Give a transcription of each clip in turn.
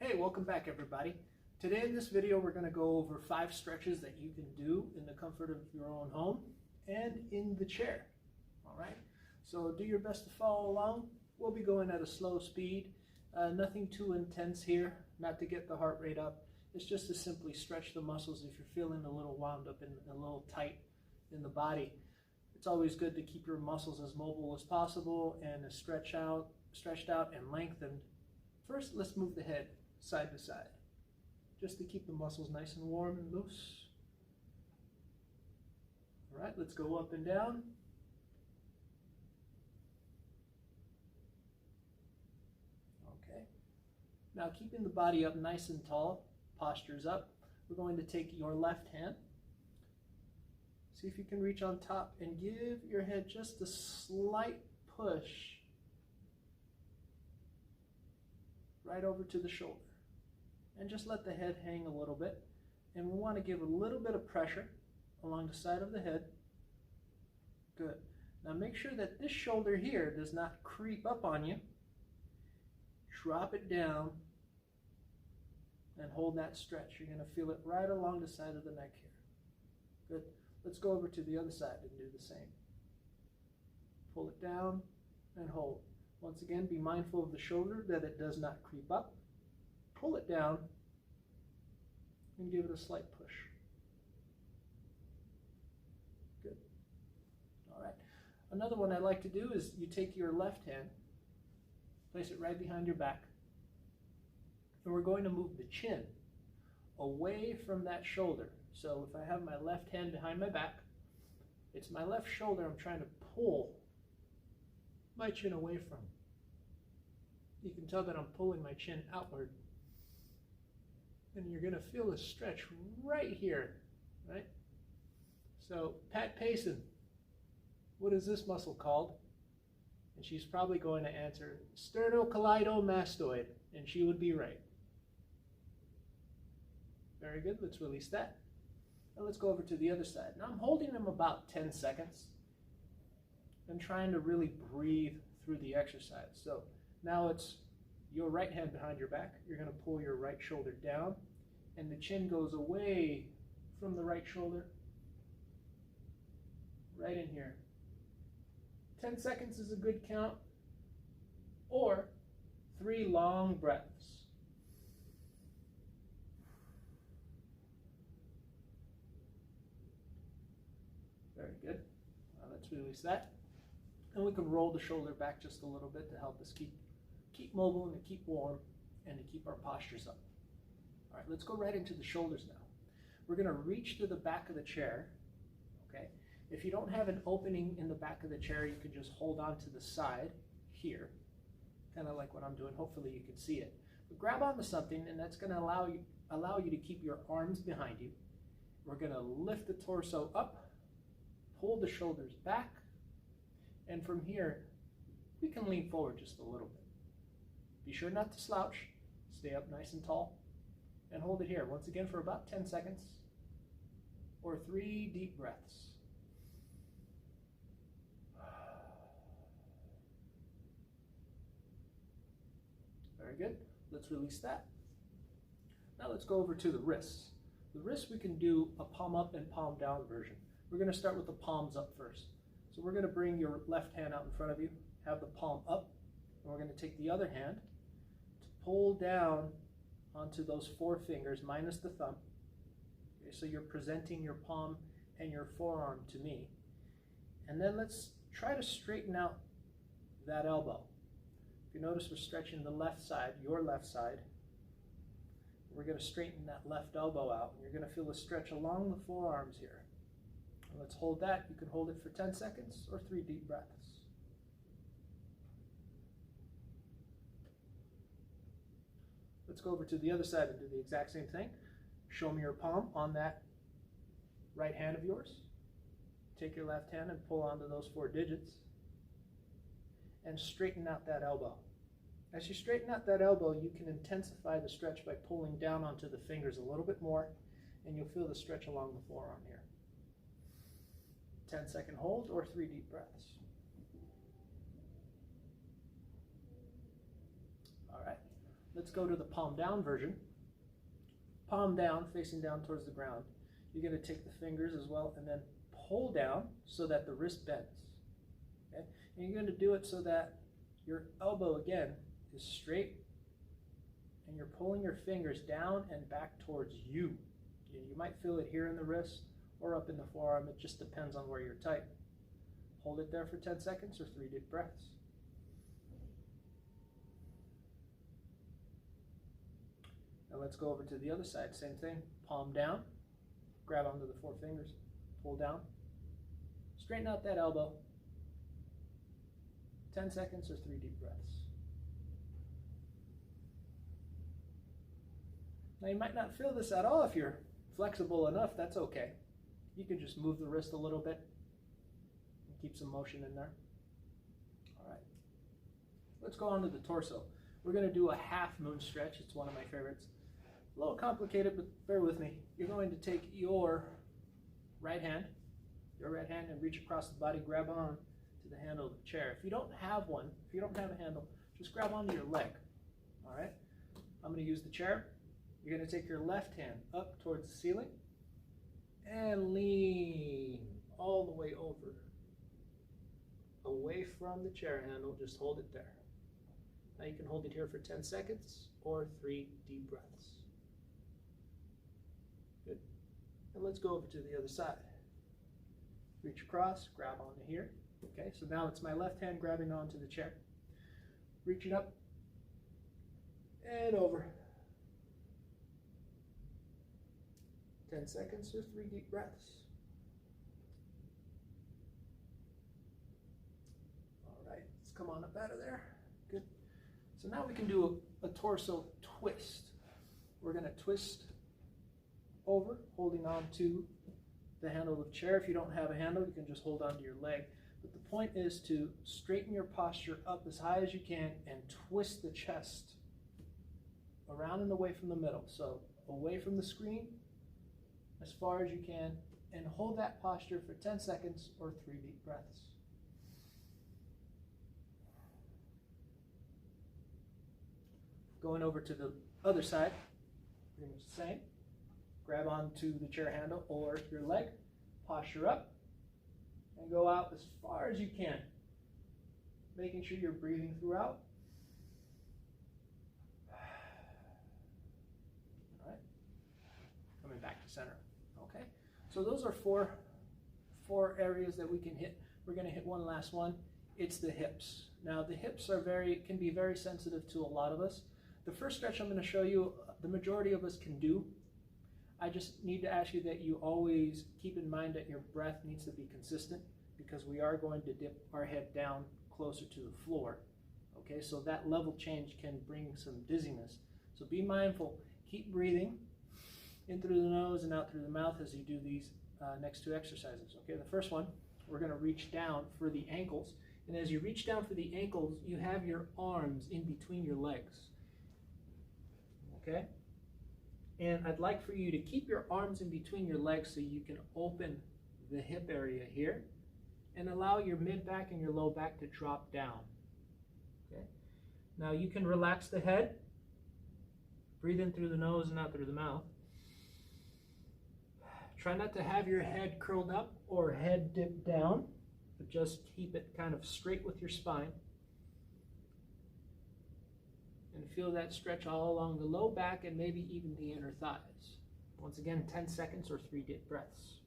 Hey, welcome back everybody. Today in this video we're going to go over 5 stretches that you can do in the comfort of your own home and in the chair. Alright, so do your best to follow along. We'll be going at a slow speed, nothing too intense here, not to get the heart rate up. It's just to simply stretch the muscles if you're feeling a little wound up and a little tight in the body. It's always good to keep your muscles as mobile as possible and as stretched out and lengthened. First, let's move the head side to side, just to keep the muscles nice and warm and loose. All right, let's go up and down. Okay, now keeping the body up nice and tall, posture's up, we're going to take your left hand. See if you can reach on top and give your head just a slight push right over to the shoulder. And just let the head hang a little bit. And we want to give a little bit of pressure along the side of the head. Good. Now make sure that this shoulder here does not creep up on you. Drop it down and hold that stretch. You're going to feel it right along the side of the neck here. Good. Let's go over to the other side and do the same. Pull it down and hold. Once again, be mindful of the shoulder that it does not creep up. Pull it down and give it a slight push. Good. All right. Another one I like to do is you take your left hand, place it right behind your back, and we're going to move the chin away from that shoulder. So if I have my left hand behind my back, it's my left shoulder I'm trying to pull my chin away from. You can tell that I'm pulling my chin outward. And you're going to feel a stretch right here, right? So, Pat Payson, what is this muscle called? And she's probably going to answer sternocleidomastoid, and she would be right. Very good, let's release that. Now let's go over to the other side. Now I'm holding them about 10 seconds and trying to really breathe through the exercise. So now it's your right hand behind your back. You're going to pull your right shoulder down, and the chin goes away from the right shoulder, right in here. 10 seconds is a good count, or 3 long breaths. Very good. Now let's release that. And we can roll the shoulder back just a little bit to help us keep mobile and to keep warm and to keep our postures up. All right, let's go right into the shoulders now. We're going to reach to the back of the chair. Okay. If you don't have an opening in the back of the chair, you can just hold on to the side here, kind of like what I'm doing. Hopefully you can see it. But grab onto something, and that's going to allow you to keep your arms behind you. We're going to lift the torso up, pull the shoulders back, and from here, we can lean forward just a little bit. Be sure not to slouch. Stay up nice and tall. And hold it here, once again, for about 10 seconds. Or 3 deep breaths. Very good. Let's release that. Now let's go over to the wrists. The wrists we can do a palm up and palm down version. We're going to start with the palms up first. So we're going to bring your left hand out in front of you, have the palm up, and we're going to take the other hand to pull down onto those 4 fingers minus the thumb. Okay, so you're presenting your palm and your forearm to me. And then let's try to straighten out that elbow. If you notice, we're stretching the left side, your left side. We're going to straighten that left elbow out. You're going to feel a stretch along the forearms here. Let's hold that. You can hold it for 10 seconds or 3 deep breaths. Let's go over to the other side and do the exact same thing. Show me your palm on that right hand of yours. Take your left hand and pull onto those 4 digits and straighten out that elbow. As you straighten out that elbow, you can intensify the stretch by pulling down onto the fingers a little bit more, and you'll feel the stretch along the forearm here. 10-second hold or 3 deep breaths. All right, let's go to the palm down version. Palm down, facing down towards the ground. You're going to take the fingers as well and then pull down so that the wrist bends. Okay? And you're going to do it so that your elbow again is straight and you're pulling your fingers down and back towards you. You might feel it here in the wrist or up in the forearm. It just depends on where you're tight. Hold it there for 10 seconds or 3 deep breaths. Now let's go over to the other side. Same thing. Palm down. Grab onto the 4 fingers. Pull down. Straighten out that elbow. 10 seconds or 3 deep breaths. Now you might not feel this at all if you're flexible enough. That's okay. You can just move the wrist a little bit and keep some motion in there. All right. Let's go on to the torso. We're going to do a half moon stretch. It's one of my favorites. A little complicated, but bear with me. You're going to take your right hand, and reach across the body, grab on to the handle of the chair. If you don't have one, if you don't have a handle, just grab onto your leg. All right? I'm going to use the chair. You're going to take your left hand up towards the ceiling and lean all the way over, away from the chair handle. Just hold it there. Now you can hold it here for 10 seconds or 3 deep breaths. Good. And let's go over to the other side. Reach across, grab onto here. Okay, so now it's my left hand grabbing onto the chair. Reaching up and over. 10 seconds or 3 deep breaths. All right, let's come on up out of there. Good. So now we can do a torso twist. We're going to twist over, holding on to the handle of the chair. If you don't have a handle, you can just hold onto your leg. But the point is to straighten your posture up as high as you can and twist the chest around and away from the middle. So away from the screen as far as you can, and hold that posture for 10 seconds or 3 deep breaths. Going over to the other side, pretty much the same. Grab onto the chair handle or your leg, posture up, and go out as far as you can, making sure you're breathing throughout. All right, coming back to center. Okay, so those are four areas that we can hit. We're going to hit one last one. It's the hips. Now the hips can be very sensitive to a lot of us. The first stretch I'm going to show you, the majority of us can do. I just need to ask you that you always keep in mind that your breath needs to be consistent, because we are going to dip our head down closer to the floor. Okay, so that level change can bring some dizziness. So be mindful. Keep breathing in through the nose and out through the mouth as you do these next 2 exercises. Okay, the first one, we're going to reach down for the ankles. And as you reach down for the ankles, you have your arms in between your legs. Okay? And I'd like for you to keep your arms in between your legs so you can open the hip area here and allow your mid-back and your low back to drop down. Okay? Now you can relax the head. Breathe in through the nose and out through the mouth. Try not to have your head curled up or head dipped down, but just keep it kind of straight with your spine. And feel that stretch all along the low back and maybe even the inner thighs. Once again, 10 seconds or 3 deep breaths.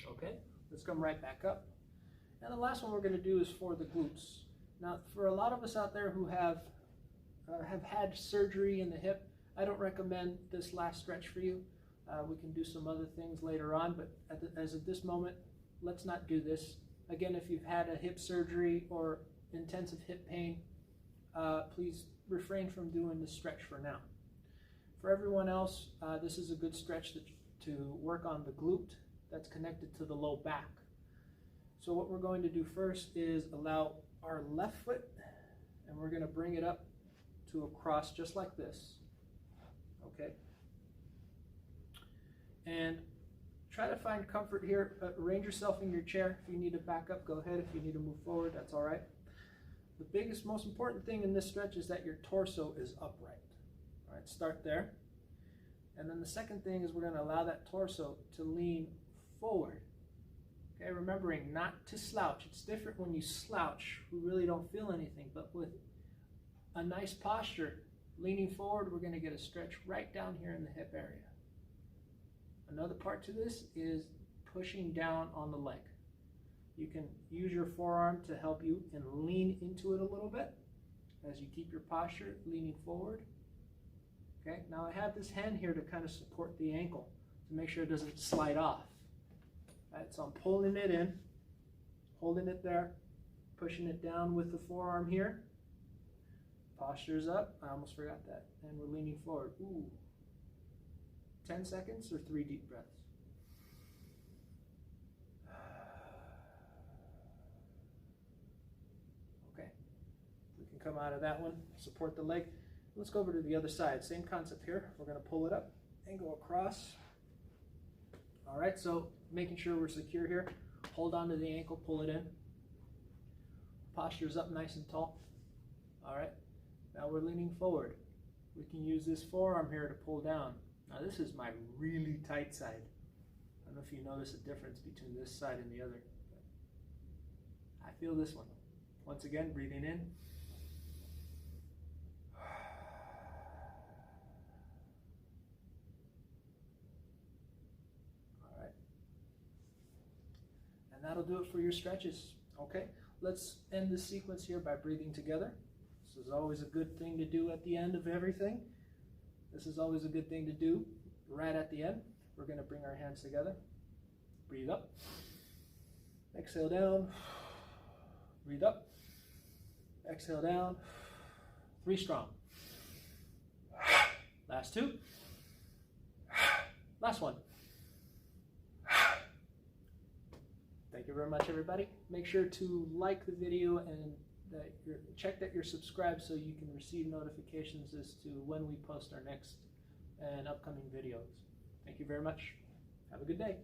Okay, let's come right back up. And the last one we're going to do is for the glutes. Now, for a lot of us out there who have had surgery in the hip, I don't recommend this last stretch for you. We can do some other things later on, but as of this moment, let's not do this. Again, if you've had a hip surgery or intensive hip pain, please refrain from doing this stretch for now. For everyone else, this is a good stretch to work on the glute that's connected to the low back. So what we're going to do first is allow our left foot, and we're going to bring it up to a cross just like this. Okay? And try to find comfort here. Arrange yourself in your chair. If you need to back up, go ahead. If you need to move forward, that's all right. The biggest, most important thing in this stretch is that your torso is upright. All right, start there. And then the second thing is we're going to allow that torso to lean forward. Okay, remembering not to slouch. It's different when you slouch. We really don't feel anything, but with a nice posture, leaning forward, we're going to get a stretch right down here in the hip area. Another part to this is pushing down on the leg. You can use your forearm to help you and lean into it a little bit as you keep your posture leaning forward. Okay, now I have this hand here to kind of support the ankle to make sure it doesn't slide off. All right, so I'm pulling it in, holding it there, pushing it down with the forearm here. Posture's up. I almost forgot that. And we're leaning forward. Ooh. 10 seconds or 3 deep breaths. Okay. We can come out of that one, support the leg. Let's go over to the other side. Same concept here. We're going to pull it up and go across. All right, so making sure we're secure here. Hold on to the ankle, pull it in. Posture's up nice and tall. All right, now we're leaning forward. We can use this forearm here to pull down. Now this is my really tight side. I don't know if you notice a difference between this side and the other. I feel this one. Once again, breathing in. All right. And that'll do it for your stretches. Okay, let's end this sequence here by breathing together. This is always a good thing to do at the end of everything. This is always a good thing to do right at the end. We're going to bring our hands together. Breathe up. Exhale down. Breathe up. Exhale down. 3 strong. Last 2. Last 1. Thank you very much, everybody. Make sure to like the video and check that you're subscribed so you can receive notifications as to when we post our next and upcoming videos. Thank you very much. Have a good day.